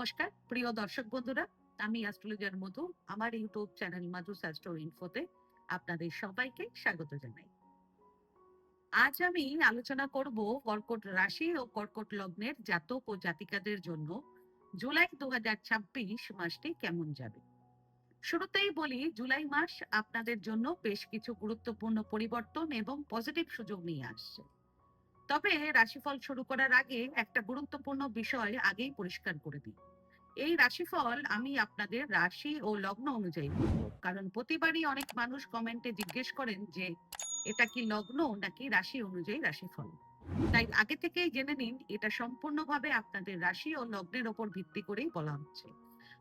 নমস্কার প্রিয় দর্শক বন্ধুরা, আমি অ্যাস্ট্রোলজার মধু। আমার ইউটিউব চ্যানেল মাধুস অ্যাস্ট্রো ইনফোতে আপনাদের সবাইকে স্বাগত জানাই। আজ আমি আলোচনা করব কর্কট রাশি ও কর্কট লগ্নের জাতক ও জাতিকাদের জন্য জুলাই 2026 মাসটি কেমন যাবে। শুরুতেই বলি, জুলাই মাস আপনাদের জন্য বেশ কিছু গুরুত্বপূর্ণ পরিবর্তন এবং পজিটিভ সুযোগ নিয়ে আসছে। তবে রাশিফল শুরু করার আগে একটা গুরুত্বপূর্ণ বিষয় আগেই পরিষ্কার করে দিই। এই রাশিফল আমি আপনাদের রাশি ও লগ্ন অনুযায়ী বলবো, কারণ প্রতিবারই অনেক মানুষ কমেন্টে জিজ্ঞেস করেন যে এটা কি লগ্ন নাকি রাশি অনুযায়ী রাশিফল। তাই আগে থেকেই জেনে নিন, এটা সম্পূর্ণভাবে আপনাদের রাশি ও লগ্নের ওপর ভিত্তি করেই বলা হচ্ছে।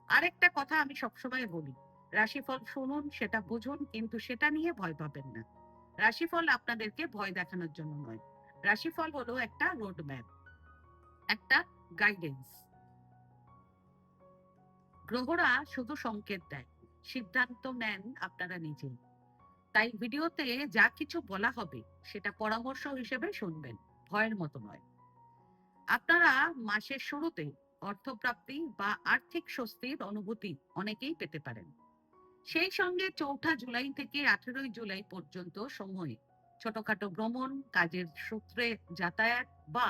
আরেকটা কথা আমি সবসময় বলি, রাশিফল শুনুন, সেটা বুঝুন, কিন্তু সেটা নিয়ে ভয় পাবেন না। রাশিফল আপনাদেরকে ভয় দেখানোর জন্য নয়। রাশিফল হলো একটা রোড ম্যাপ, একটা গাইডেন্স। গ্রহরা শুধু সংকেত দেয়, সিদ্ধান্ত নেন আপনারা নিজেই। তাই ভিডিওতে যা কিছু বলা হবে সেটা পরামর্শ হিসেবে শুনবেন, ভয়ের মতো নয়। আপনারা মাসের শুরুতে অর্থপ্রাপ্তি বা আর্থিক স্বস্তির অনুভূতি অনেকেই পেতে পারেন। সেই সঙ্গে 4 জুলাই থেকে 18 জুলাই পর্যন্ত সময়ে ছোটখাটো ভ্রমণ, কাজের সূত্রে যাতায়াত বা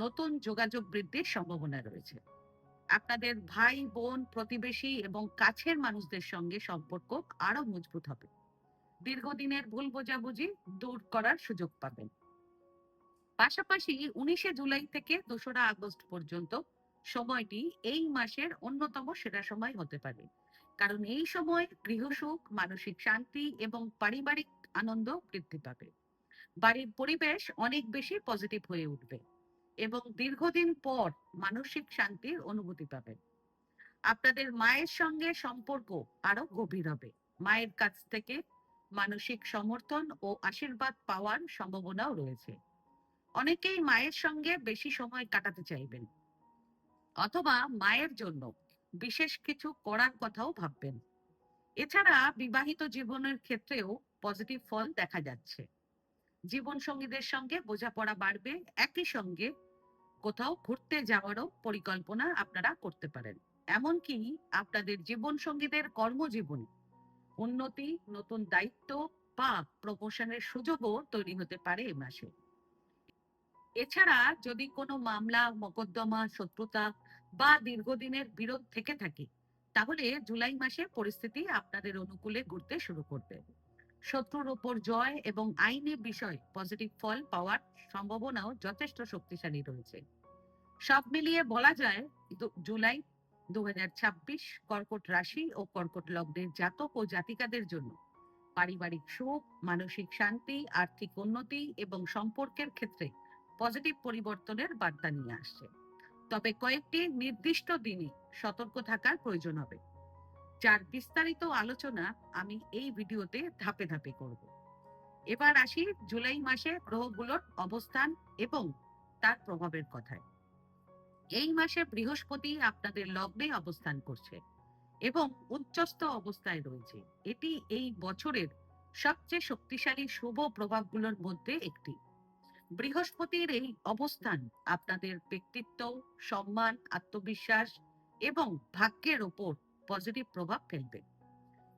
নতুন যোগাযোগ বৃদ্ধির সম্ভাবনা রয়েছে। আপনাদের ভাই বোন, প্রতিবেশী এবং কাছের মানুষদের সঙ্গে সম্পর্ক আরো মজবুত হবে। দীর্ঘদিনের ভুল বোঝাবুঝি দূর করার সুযোগ পাবেন। পাশাপাশি 19 জুলাই থেকে 2রা আগস্ট পর্যন্ত সময়টি এই মাসের অন্যতম সেরা সময় হতে পারে, কারণ এই সময় গৃহসুখ, মানসিক শান্তি এবং পারিবারিক আনন্দ বৃদ্ধি পাবে। বাড়ির পরিবেশ অনেক বেশি পজিটিভ হয়ে উঠবে এবং দীর্ঘদিন পর মানসিক শান্তির অনুভূতি পাবেন। আপনাদের মায়ের সঙ্গে সম্পর্ক আরো গভীর হবে। মায়ের কাছ থেকে মানসিক সমর্থন ও আশীর্বাদ পাওয়ার সম্ভাবনাও রয়েছে। অনেকেই মায়ের সঙ্গে বেশি সময় কাটাতে চাইবেন, অথবা মায়ের জন্য বিশেষ কিছু করার কথাও ভাববেন। এছাড়া বিবাহিত জীবনের ক্ষেত্রেও পজিটিভ ফল দেখা যাচ্ছে। জীবন সঙ্গীদের সঙ্গে বোঝাপড়া বাড়বে, একই সঙ্গে কোথাও ঘুরতে যাওয়ারও পরিকল্পনা আপনারা করতে পারেন। এমনকি আপনাদের জীবন সঙ্গীদের কর্মজীবনে উন্নতি, নতুন দায়িত্ব বা প্রমোশনের সুযোগও তৈরি হতে পারে এ মাসে। এছাড়া যদি কোনো মামলা, মোকদ্দমা, শত্রুতা বা দীর্ঘদিনের বিরোধ থেকে থাকে, তাহলে জুলাই মাসে পরিস্থিতি আপনাদের অনুকূলে ঘুরতে শুরু করবে। শত্রুর উপর জয় এবং আইনি বিষয় পজিটিভ ফল পাওয়ার সম্ভাবনাও যথেষ্ট শক্তিশালী রয়েছে। সব মিলিয়ে বলা যায়, জুলাই 2026 কর্কট রাশি ও কর্কট লগ্নের জাতক ও জাতিকাদের জন্য পারিবারিক সুখ, মানসিক শান্তি, আর্থিক উন্নতি এবং সম্পর্কের ক্ষেত্রে পজিটিভ পরিবর্তনের বার্তা নিয়ে আসছে। তবে কয়েকটি নির্দিষ্ট দিনে সতর্ক থাকার প্রয়োজন হবে, যার বিস্তারিত আলোচনা আমি এই ভিডিওতে ধাপে ধাপে করব। এবার আসি জুলাই মাসে গ্রহগুলোর অবস্থান এবং তার প্রভাবের কথায়। এই মাসে বৃহস্পতি আপনাদের লগ্নে অবস্থান করছে এবং উচ্চস্থ অবস্থায় রয়েছে। এটি এই বছরের সবচেয়ে শক্তিশালী শুভ প্রভাবগুলোর মধ্যে একটি। বৃহস্পতির এই অবস্থান আপনাদের ব্যক্তিত্ব, সম্মান, আত্মবিশ্বাস এবং ভাগ্যের ওপর পজিটিভ প্রভাব ফেলবে।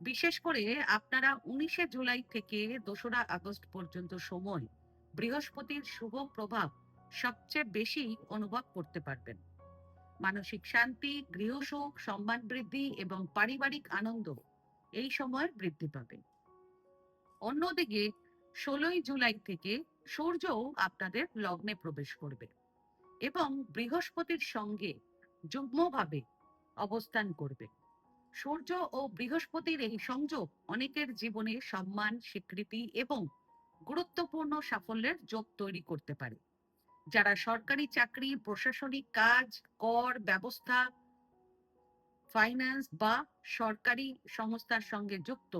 বিশেষ করে আপনারা 19 জুলাই থেকে 2রা আগস্ট পর্যন্ত সময় বৃহস্পতির শুভ প্রভাব সবচেয়ে বেশি অনুভব করতে পারবেন। মানসিক শান্তি, গৃহসুখ, সম্মান বৃদ্ধি এবং পারিবারিক আনন্দ এই সময় বৃদ্ধি পাবে। অন্যদিকে 16 জুলাই থেকে সূর্যও আপনাদের লগ্নে প্রবেশ করবে এবং বৃহস্পতির সঙ্গে যুগ্মভাবে অবস্থান করবে। সূর্য ও বৃহস্পতির এই সংযোগ অনেকের জীবনে সম্মান, স্বীকৃতি এবং গুরুত্বপূর্ণ সাফল্যের যোগ তৈরি করতে পারে। যারা সরকারি চাকরি, প্রশাসনিক কাজ, কর ব্যবস্থা, ফাইন্যান্স বা সরকারি সংস্থার সঙ্গে যুক্ত,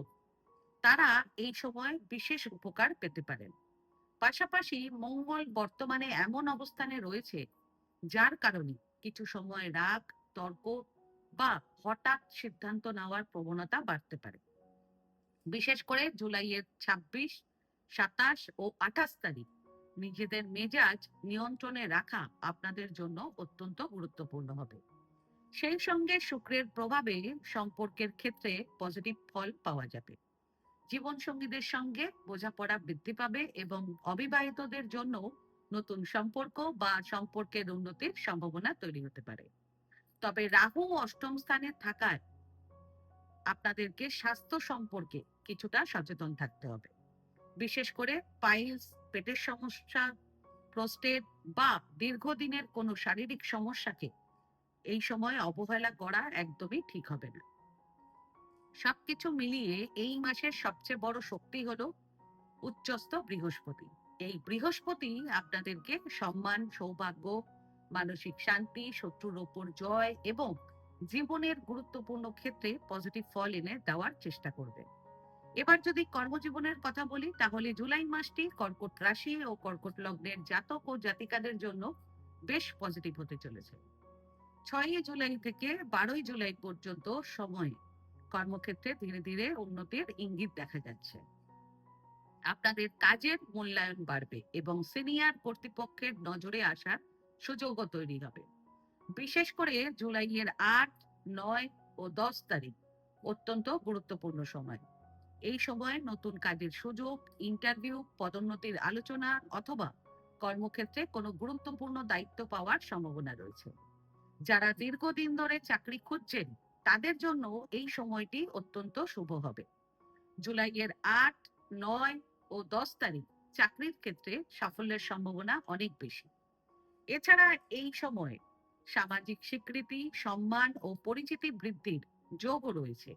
তারা এই সময় বিশেষ উপকার পেতে পারেন। পাশাপাশি মঙ্গল বর্তমানে এমন অবস্থানে রয়েছে যার কারণে কিছু সময় রাগ, তর্ক বা হঠাৎ সিদ্ধান্ত নেওয়ার প্রবণতা বাড়তে পারে। বিশেষ করে জুলাইয়ের 26, 27 ও 28 তারিখ নিজেদের মেজাজ নিয়ন্ত্রণে রাখা আপনাদের জন্য অত্যন্ত গুরুত্বপূর্ণ হবে। সেই সঙ্গে শুক্রের প্রভাবে সম্পর্কের ক্ষেত্রে পজিটিভ ফল পাওয়া যাবে। জীবন সঙ্গীদের সঙ্গে বোঝাপড়া বৃদ্ধি পাবে এবং অবিবাহিতদের জন্য নতুন সম্পর্ক বা সম্পর্কের উন্নতির সম্ভাবনা তৈরি হতে পারে। তবে রাহু অষ্টম স্থানে থাকায় আপনাদেরকে স্বাস্থ্য সম্পর্কে কিছুটা সচেতন থাকতে হবে। বিশেষ করে পাইলস, পেটের সমস্যা, প্রোস্টেট বা দীর্ঘদিনের কোনো শারীরিক সমস্যাকে এই সময় অবহেলা করা একদমই ঠিক হবে না। সবকিছু মিলিয়ে এই মাসের সবচেয়ে বড় শক্তি হলো উচ্চস্থ বৃহস্পতি। এই বৃহস্পতি আপনাদেরকে সম্মান, সৌভাগ্য, মানসিক শান্তি, শত্রুর ওপর জয় এবং জীবনের গুরুত্বপূর্ণ ক্ষেত্রে পজিটিভ ফল এনে দেওয়ার চেষ্টা করবে। এবার যদি কর্মজীবনের কথা বলি, তাহলে জুলাই মাসটি কর্কট রাশি ও কর্কট লগ্নের জাতক ও জাতিকাদের জন্য বেশ পজিটিভ হতে চলেছে। 6 জুলাই থেকে 12 জুলাই পর্যন্ত সময়ে কর্মক্ষেত্রে ধীরে ধীরে উন্নতির ইঙ্গিত দেখা যাচ্ছে। আপনাদের কাজের মূল্যায়ন বাড়বে এবং সিনিয়র কর্তৃপক্ষের নজরে আসার সুযোগও তৈরি হবে। বিশেষ করে জুলাইয়ের 8, 9 ও 10 তারিখ অত্যন্ত গুরুত্বপূর্ণ সময়। এই সময়ে নতুন কাজের সুযোগ, ইন্টারভিউ, পদোন্নতির আলোচনা অথবা কর্মক্ষেত্রে কোনো গুরুত্বপূর্ণ দায়িত্ব পাওয়ার সম্ভাবনা রয়েছে। যারা দীর্ঘদিন ধরে চাকরি খুঁজছেন তাদের জন্য এই সময়টি অত্যন্ত শুভ হবে। জুলাইয়ের 8, 9 ও 10 তারিখ চাকরির ক্ষেত্রে সাফল্যের সম্ভাবনা অনেক বেশি। এছাড়া এই সময়ে সামাজিক স্বীকৃতি, সম্মান ও পরিচিতি বৃদ্ধির যোগও রয়েছে।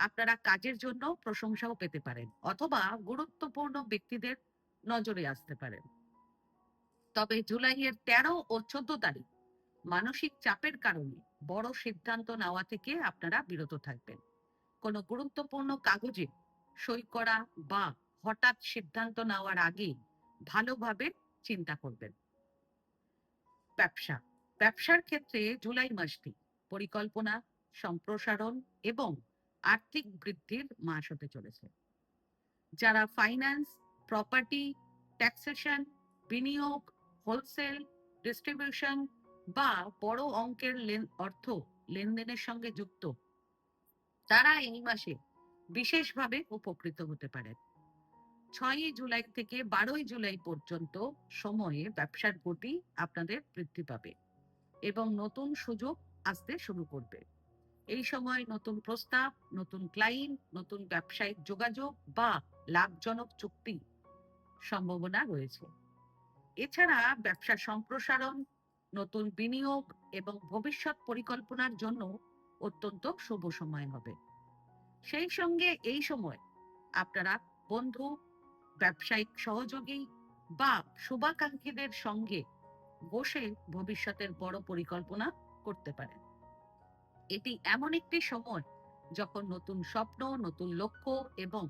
আপনারা কাজের জন্য প্রশংসাও পেতে পারেন অথবা গুরুত্বপূর্ণ ব্যক্তিদের নজরে আসতে পারেন। তবে জুলাইয়ের 13 ও 14 তারিখ মানসিক চাপের কারণে বড় সিদ্ধান্ত নেওয়া থেকে আপনারা বিরত থাকবেন। কোনো গুরুত্বপূর্ণ কাগজে সই করা বা হঠাৎ সিদ্ধান্ত নেওয়ার আগে ভালোভাবে চিন্তা করবেন। ব্যবসা, ব্যবসার ক্ষেত্রে জুলাই মাসটি পরিকল্পনা, সম্প্রসারণ এবং আর্থিক বৃদ্ধির মাস হতে চলেছে। যারা ফাইন্যান্স, প্রপার্টি, ট্যাক্সেশন, বিনিয়োগ, হোলসেল, ডিস্ট্রিবিউশন বা বড় অঙ্কের অর্থ লেনদেনের সঙ্গে যুক্ত, তারা এই মাসে বিশেষভাবে উপকৃত হতে পারেন। 6 জুলাই থেকে 12 জুলাই পর্যন্ত সময়ে ব্যবসার গতি আপনাদের বৃদ্ধি পাবে এবং নতুন সুযোগ আসতে শুরু করবে। এই সময় নতুন প্রস্তাব, নতুন ক্লায়েন্ট, নতুন ব্যবসায়িক যোগাযোগ বা লাভজনক চুক্তি সম্ভাবনা রয়েছে। এছাড়া ব্যবসা সম্প্রসারণ, নতুন বিনিয়োগ এবং ভবিষ্যৎ পরিকল্পনার জন্য অত্যন্ত শুভ সময় হবে। সেই সঙ্গে এই সময় আপনারা বন্ধু, ব্যবসায়িক সহযোগী বা শুভাকাঙ্ক্ষীদের সঙ্গে বসে ভবিষ্যতের বড় পরিকল্পনা করতে পারেন। এটি এমন একটি সময় যখন নতুন স্বপ্ন, নতুন লক্ষ্য এবং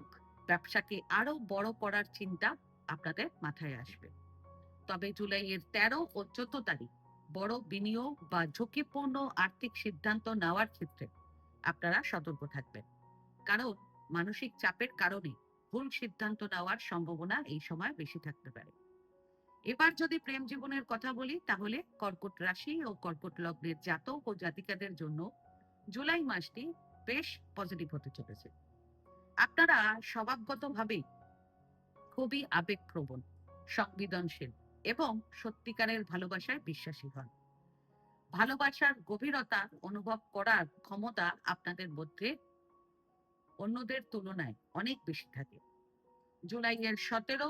ব্যবসাকে আরো বড় করার চিন্তা আপনাদের মাথায় আসবে। তবে জুলাইয়ের 13 ও 14 তারিখ বড় বিনিয়োগ বা ঝুঁকিপূর্ণ আর্থিক সিদ্ধান্ত নেওয়ার ক্ষেত্রে আপনারা সতর্ক থাকবেন, কারণ মানসিক চাপের কারণে ভুল সিদ্ধান্ত নেওয়ার সম্ভাবনা এই সময় বেশি থাকতে পারে। এবার যদি প্রেম জীবনের কথা বলি, তাহলে কর্কট রাশি ও কর্কট লগ্নের জাতক ও জাতিকাদের জন্য জুলাই মাসটি বেশ পজিটিভ হতে চলেছে। আপনারা স্বভাবগতভাবেই খুবই আবেগপ্রবণ, সংবেদনশীল এবং সত্যিকারের ভালোবাসায় বিশ্বাসী হন। ভালোবাসার গভীরতা অনুভব করার ক্ষমতা আপনাদের মধ্যে অন্যদের তুলনায় অনেক বেশি থাকে। জুলাইয়ের 17,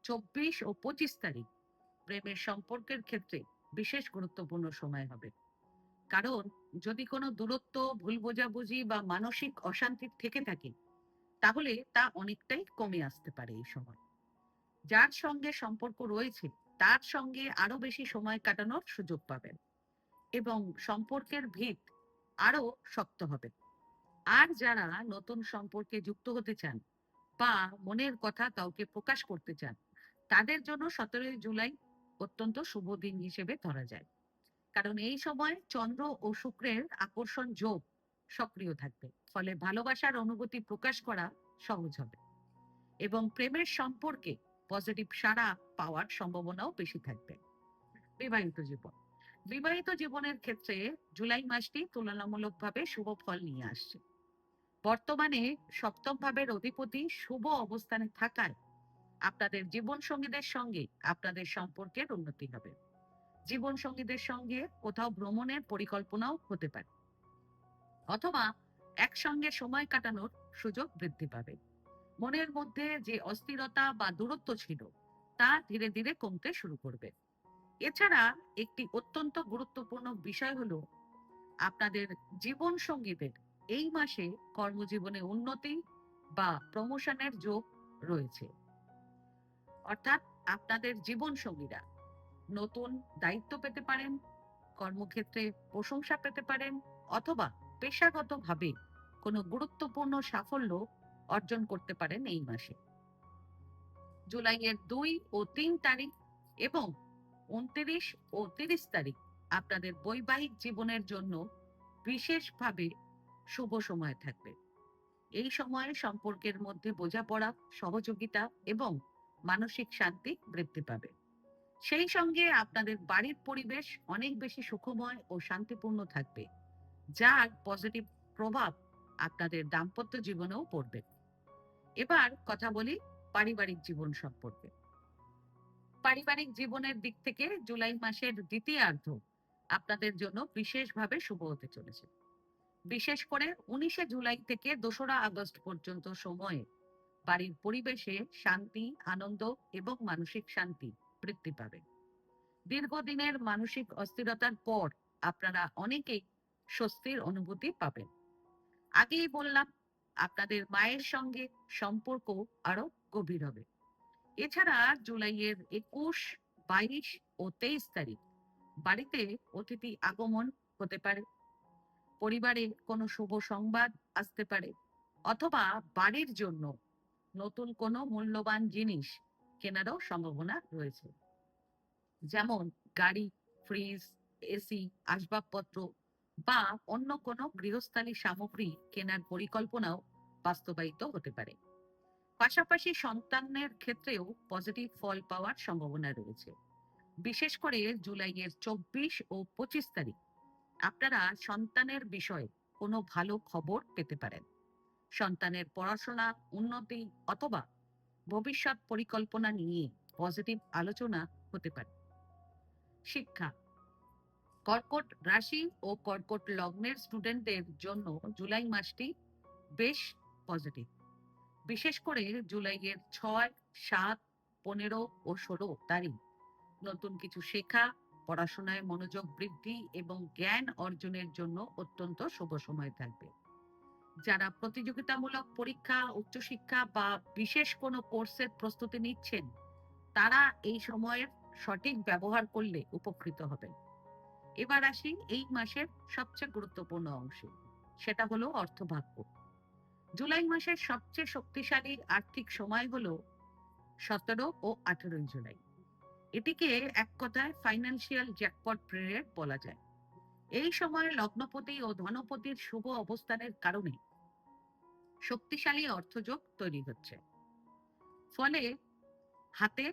24 ও 25 তারিখ প্রেমের সম্পর্কের ক্ষেত্রে বিশেষ গুরুত্বপূর্ণ সময় হবে। কারণ যদি কোনো দূরত্ব, ভুল বোঝাবুঝি বা মানসিক অশান্তি থেকে থাকে, তাহলে তা অনেকটাই কমে আসতে পারে এই সময়। যার সঙ্গে সম্পর্ক রয়েছে তার সঙ্গে আরো বেশি সময় কাটানোর সুযোগ পাবেন এবং সম্পর্কের ভিত আরো শক্ত হবে। আর যারা নতুন সম্পর্কে যুক্ত হতে চান বা মনের কথা কাউকে প্রকাশ করতে চান, তাদের জন্য 17 জুলাই অত্যন্ত শুভ দিন হিসেবে ধরা যায়। কারণ এই সময় চন্দ্র ও শুক্রের আকর্ষণ যোগ সক্রিয় থাকবে, ফলে ভালোবাসার অনুভূতি প্রকাশ করা সহজ হবে এবং প্রেমের সম্পর্কে পজিটিভ সাড়া পাওয়ার সম্ভাবনাও বেশি থাকবে। বিবাহিত জীবন, বিবাহিত জীবনের ক্ষেত্রে জুলাই মাসটি তুলনামূলকভাবে শুভ ফল নিয়ে আসছে। বর্তমানে সপ্তম ভাবের অধিপতি শুভ অবস্থানে থাকায় আপনাদের জীবন সঙ্গীদের সঙ্গে আপনাদের সম্পর্কের উন্নতি হবে। জীবন সঙ্গীদের সঙ্গে কোথাও ভ্রমণের পরিকল্পনাও হতে পারে, অথবা একসঙ্গে সময় কাটানোর সুযোগ বৃদ্ধি পাবে। মনের মধ্যে যে অস্থিরতা বা দূরত্ব ছিল তা ধীরে ধীরে কমতে শুরু করবে। এছাড়া একটি অত্যন্ত গুরুত্বপূর্ণ বিষয় হলো আপনাদের জীবন সঙ্গীদের এই মাসে কর্মজীবনে উন্নতি বা প্রমোশনের যোগ রয়েছে। অর্থাৎ আপনাদের জীবন সঙ্গীরা নতুন দায়িত্ব পেতে পারেন, কর্মক্ষেত্রে প্রশংসা পেতে পারেন, অথবা পেশাগতভাবে কোনো গুরুত্বপূর্ণ সাফল্য অর্জন করতে পারেন এই মাসে। জুলাইয়ের 2 ও 3 তারিখ এবং 29 ও 30 তারিখ আপনাদের বৈবাহিক জীবনের জন্য বিশেষভাবে শুভ সময় থাকবে। এই সময়ে সম্পর্কের মধ্যে বোঝাপড়া, সহযোগিতা এবং মানসিক শান্তি বৃদ্ধি পাবে। সেই সঙ্গে আপনাদের বাড়ির পরিবেশ অনেক বেশি সুখময় ও শান্তিপূর্ণ থাকবে, যার পজিটিভ প্রভাব আপনাদের দাম্পত্য জীবনেও পড়বে। এবার কথা বলি পারিবারিক জীবন সম্পর্কে। পারিবারিক জীবনের দিক থেকে জুলাই মাসের দ্বিতীয়ার্ধ আপনাদের জন্য বিশেষভাবে শুভ হতে চলেছে। বিশেষ করে 19 জুলাই থেকে 2রা আগস্ট পর্যন্ত সময়ে বাড়ির পরিবেশে শান্তি, আনন্দ এবং মানসিক শান্তি বৃদ্ধি পাবে। দীর্ঘদিনের মানসিক অস্থিরতার পর আপনারা অনেকেই স্বস্তির অনুভূতি পাবেন। আগেই বললাম, আপনাদের মায়ের সঙ্গে সম্পর্ক আরো গভীর হবে। এছাড়া জুলাইয়ের 21, 22 ও 23 তারিখ বাড়িতে অতিথি আগমন হতে পারে, পরিবারে কোনো শুভ সংবাদ আসতে পারে, অথবা বাড়ির জন্য নতুন কোনো মূল্যবান জিনিস কেনারও সম্ভাবনা রয়েছে। যেমন গাড়ি, ফ্রিজ, এসি, আসবাবপত্র বা অন্য কোনো গৃহস্থালী সামগ্রী কেনার পরিকল্পনাও বাস্তবায়িত হতে পারে। পাশাপাশি সন্তানের ক্ষেত্রেও পজিটিভ ফল পাওয়ার সম্ভাবনা রয়েছে। বিশেষ করে জুলাইয়ের 24 ও 25 তারিখ আপনারা সন্তানের বিষয়ে কোনো ভালো খবর পেতে পারেন। সন্তানের পড়াশোনা, উন্নতি অথবা ভবিষ্যৎ পরিকল্পনা নিয়ে পজিটিভ আলোচনা হতে পারে। শিক্ষা, কর্কট রাশি ও কর্কট লগ্নের স্টুডেন্টদের জন্য জুলাই মাসটি বেশ পজিটিভ। বিশেষ করে জুলাইয়ের 6, 7, 15 ও 16 তারিখ নতুন কিছু শেখা, পড়াশোনায় মনোযোগ বৃদ্ধি এবং জ্ঞান অর্জনের জন্য অত্যন্ত শুভ সময় থাকবে। যারা প্রতিযোগিতামূলক পরীক্ষা, উচ্চশিক্ষা বা বিশেষ কোনো কোর্সের প্রস্তুতি নিচ্ছেন, তারা এই সময়ের সঠিক ব্যবহার করলে উপকৃত হবেন। এবার আসি এই মাসের সবচেয়ে গুরুত্বপূর্ণ অংশে, সেটা হলো অর্থভাগ্য। জুলাই মাসের সবচেয়ে শক্তিশালী আর্থিক সময় হলো 17 ও 18 জুলাই। এটিকে এক কথায় ফাইন্যান্সিয়াল জ্যাকপট পিরিয়ড বলা যায়। এই সময়ে লগ্নপতি ও ধনপতির শুভ অবস্থানের কারণে শক্তিশালী অর্থযোগ তৈরি হচ্ছে। ফলে হাতে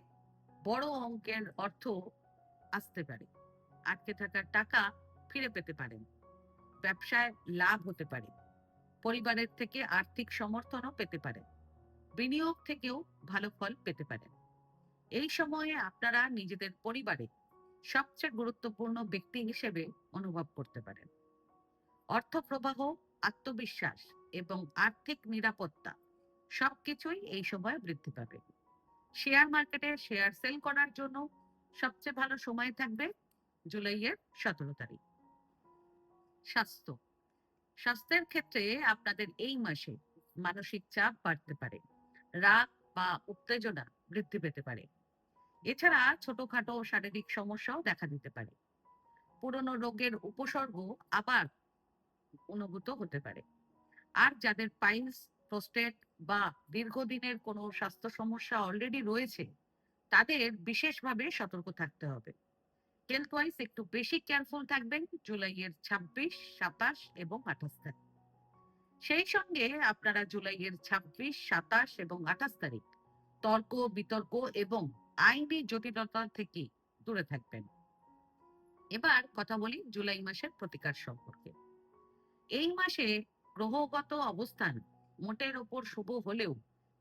বড় অঙ্কের অর্থ আসতে পারে, আটকে থাকা টাকা ফিরে পেতে পারেন, ব্যবসায় লাভ হতে পারে, পরিবারের থেকে আর্থিক সমর্থনও পেতে পারেন, বিনিয়োগ থেকেও ভালো ফল পেতে পারেন। এই সময়ে আপনারা নিজেদের পরিবারে সবচেয়ে গুরুত্বপূর্ণ ব্যক্তি হিসেবে অনুভব করতে পারেন। অর্থ প্রবাহ, আত্মবিশ্বাস এবং আর্থিক নিরাপত্তা সবকিছুই এই সময় বৃদ্ধি পাবে। শেয়ার মার্কেটে শেয়ার সেল করার জন্য সবচেয়ে ভালো সময় থাকবে জুলাইয়ের 17 তারিখ। স্বাস্থ্য, স্বাস্থ্যের ক্ষেত্রে আপনাদের এই মাসে মানসিক চাপ বাড়তে পারে, রাগ বা উত্তেজনা বৃদ্ধি পেতে পারে। এছাড়া ছোটখাটো শারীরিক সমস্যাও দেখা দিতে পারে। পুরনো রোগের উপসর্গ আবার অনুভূত হতে পারে। আর যাদের পাইলস, প্রোস্টেট বা দীর্ঘদিনের কোনো স্বাস্থ্য সমস্যা অলরেডি রয়েছে, তাদের বিশেষভাবে সতর্ক থাকতে হবে। হেলথ ওয়াইজ একটু বেশি কেয়ারফুল থাকবেন জুলাইয়ের 26, 27 এবং 28 তারিখ। সেই সঙ্গে আপনারা জুলাইয়ের 26, 27 এবং 28 তারিখ তর্ক, বিতর্ক এবং আইনি জটিলতা থেকে দূরে থাকবেন। এবার কথা বলি জুলাই মাসের প্রতিকার সম্পর্কে। এই মাসে গ্রহগত অবস্থান মোটের ওপর শুভ হলেও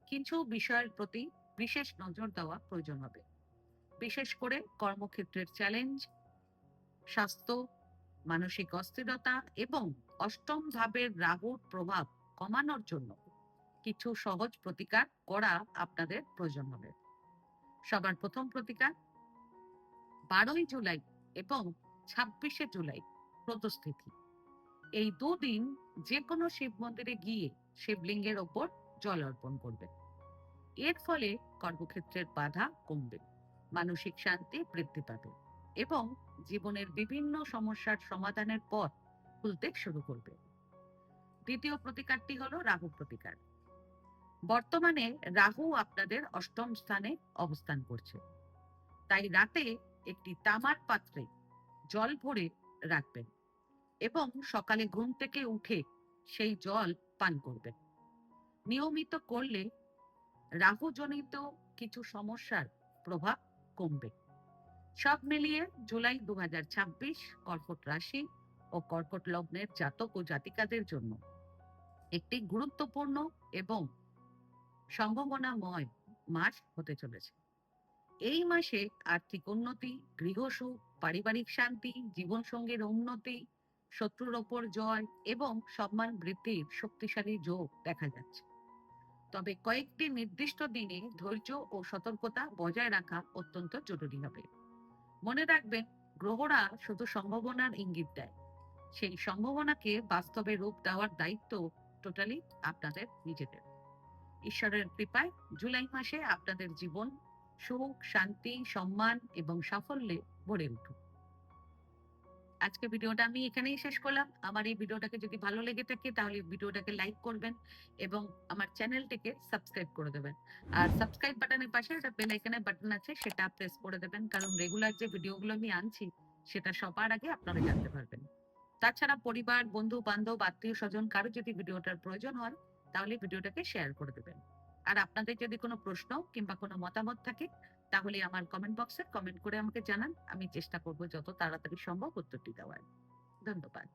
কিছু বিষয়ের প্রতি বিশেষ নজর দেওয়া প্রয়োজন হবে। বিশেষ করে কর্মক্ষেত্রের চ্যালেঞ্জ, স্বাস্থ্য, মানসিক অস্থিরতা এবং অষ্টম ভাবের রাহুর প্রভাব কমানোর জন্য কিছু সহজ প্রতিকার করা আপনাদের প্রয়োজন হবে। সবার প্রথম প্রতিকার, 12ই জুলাই এবং 26শে জুলাই প্রতস্থিতি, এই দুদিন যে কোনো শিব মন্দিরে গিয়ে শিবলিঙ্গের ওপর জল অর্পণ করবেন। এর ফলে কর্মক্ষেত্রের বাধা কমবে, মানসিক শান্তি বৃদ্ধি পাবে এবং জীবনের বিভিন্ন সমস্যার সমাধানের পথ খুলতে শুরু করবে। দ্বিতীয় প্রতিকারটি হলো রাহু প্রতিকার। বর্তমানে রাহু আপনাদের অষ্টম স্থানে অবস্থান করছে, তাই রাতে একটি তামার পাত্রে জল ভরে রাখবেন এবং সকালে ঘুম থেকে উঠে সেই জল পান করবেন। নিয়মিত করলে রাহুজনিত কিছু সমস্যার প্রভাব কমবে। সব মিলিয়ে জুলাই 2026 কর্কট রাশি ও কর্কট লগ্নের জাতক ও জাতিকাদের জন্য একটি গুরুত্বপূর্ণ এবং সম্ভাবনাময় মাস হতে চলেছে। এই মাসে আর্থিক উন্নতি, গৃহসুখ, পারিবারিক শান্তি, জীবনসঙ্গীর উন্নতি, শত্রুর ওপর জয় এবং সম্মান বৃদ্ধির শক্তিশালী যোগ দেখা যাচ্ছে। তবে কয়েকটি নির্দিষ্ট দিনে ধৈর্য ও সতর্কতা বজায় রাখা অত্যন্ত জরুরি হবে। মনে রাখবেন, গ্রহরা শুধু সম্ভাবনার ইঙ্গিত দেয়, সেই সম্ভাবনাকে বাস্তবে রূপ দেওয়ার দায়িত্ব টোটালি আপনাদের নিজেদের। ঈশ্বরের কৃপায় জুলাই মাসে আপনাদের জীবন সুখ, শান্তি, সম্মান এবং সাফল্যে ভরে উঠুক। আজকে ভিডিওটা আমি এখানেই শেষ করলাম। আমার এই ভিডিওটাকে যদি ভালো লেগে থাকে তাহলে ভিডিওটাকে লাইক করবেন এবং আমার চ্যানেলটিকে সাবস্ক্রাইব করে দেবেন। আর সাবস্ক্রাইব বাটনের পাশে একটা বেল আইকনের বাটন আছে, সেটা প্রেস করে দেবেন, কারণ রেগুলার যে ভিডিওগুলো আমি আনছি সেটা সবার আগে আপনারা জানতে পারবেন। তাছাড়া পরিবার, বন্ধু বান্ধব, আত্মীয় স্বজন কারো যদি ভিডিওটার প্রয়োজন হয় তাহলে ভিডিওটাকে শেয়ার করে দেবেন। আর আপনাদের যদি কোনো প্রশ্ন কিংবা কোনো মতামত থাকে তাহলে আমার কমেন্ট বক্সে কমেন্ট করে আমাকে জানান। আমি চেষ্টা করব যত তাড়াতাড়ি সম্ভব উত্তরটি দেওয়ার। ধন্যবাদ।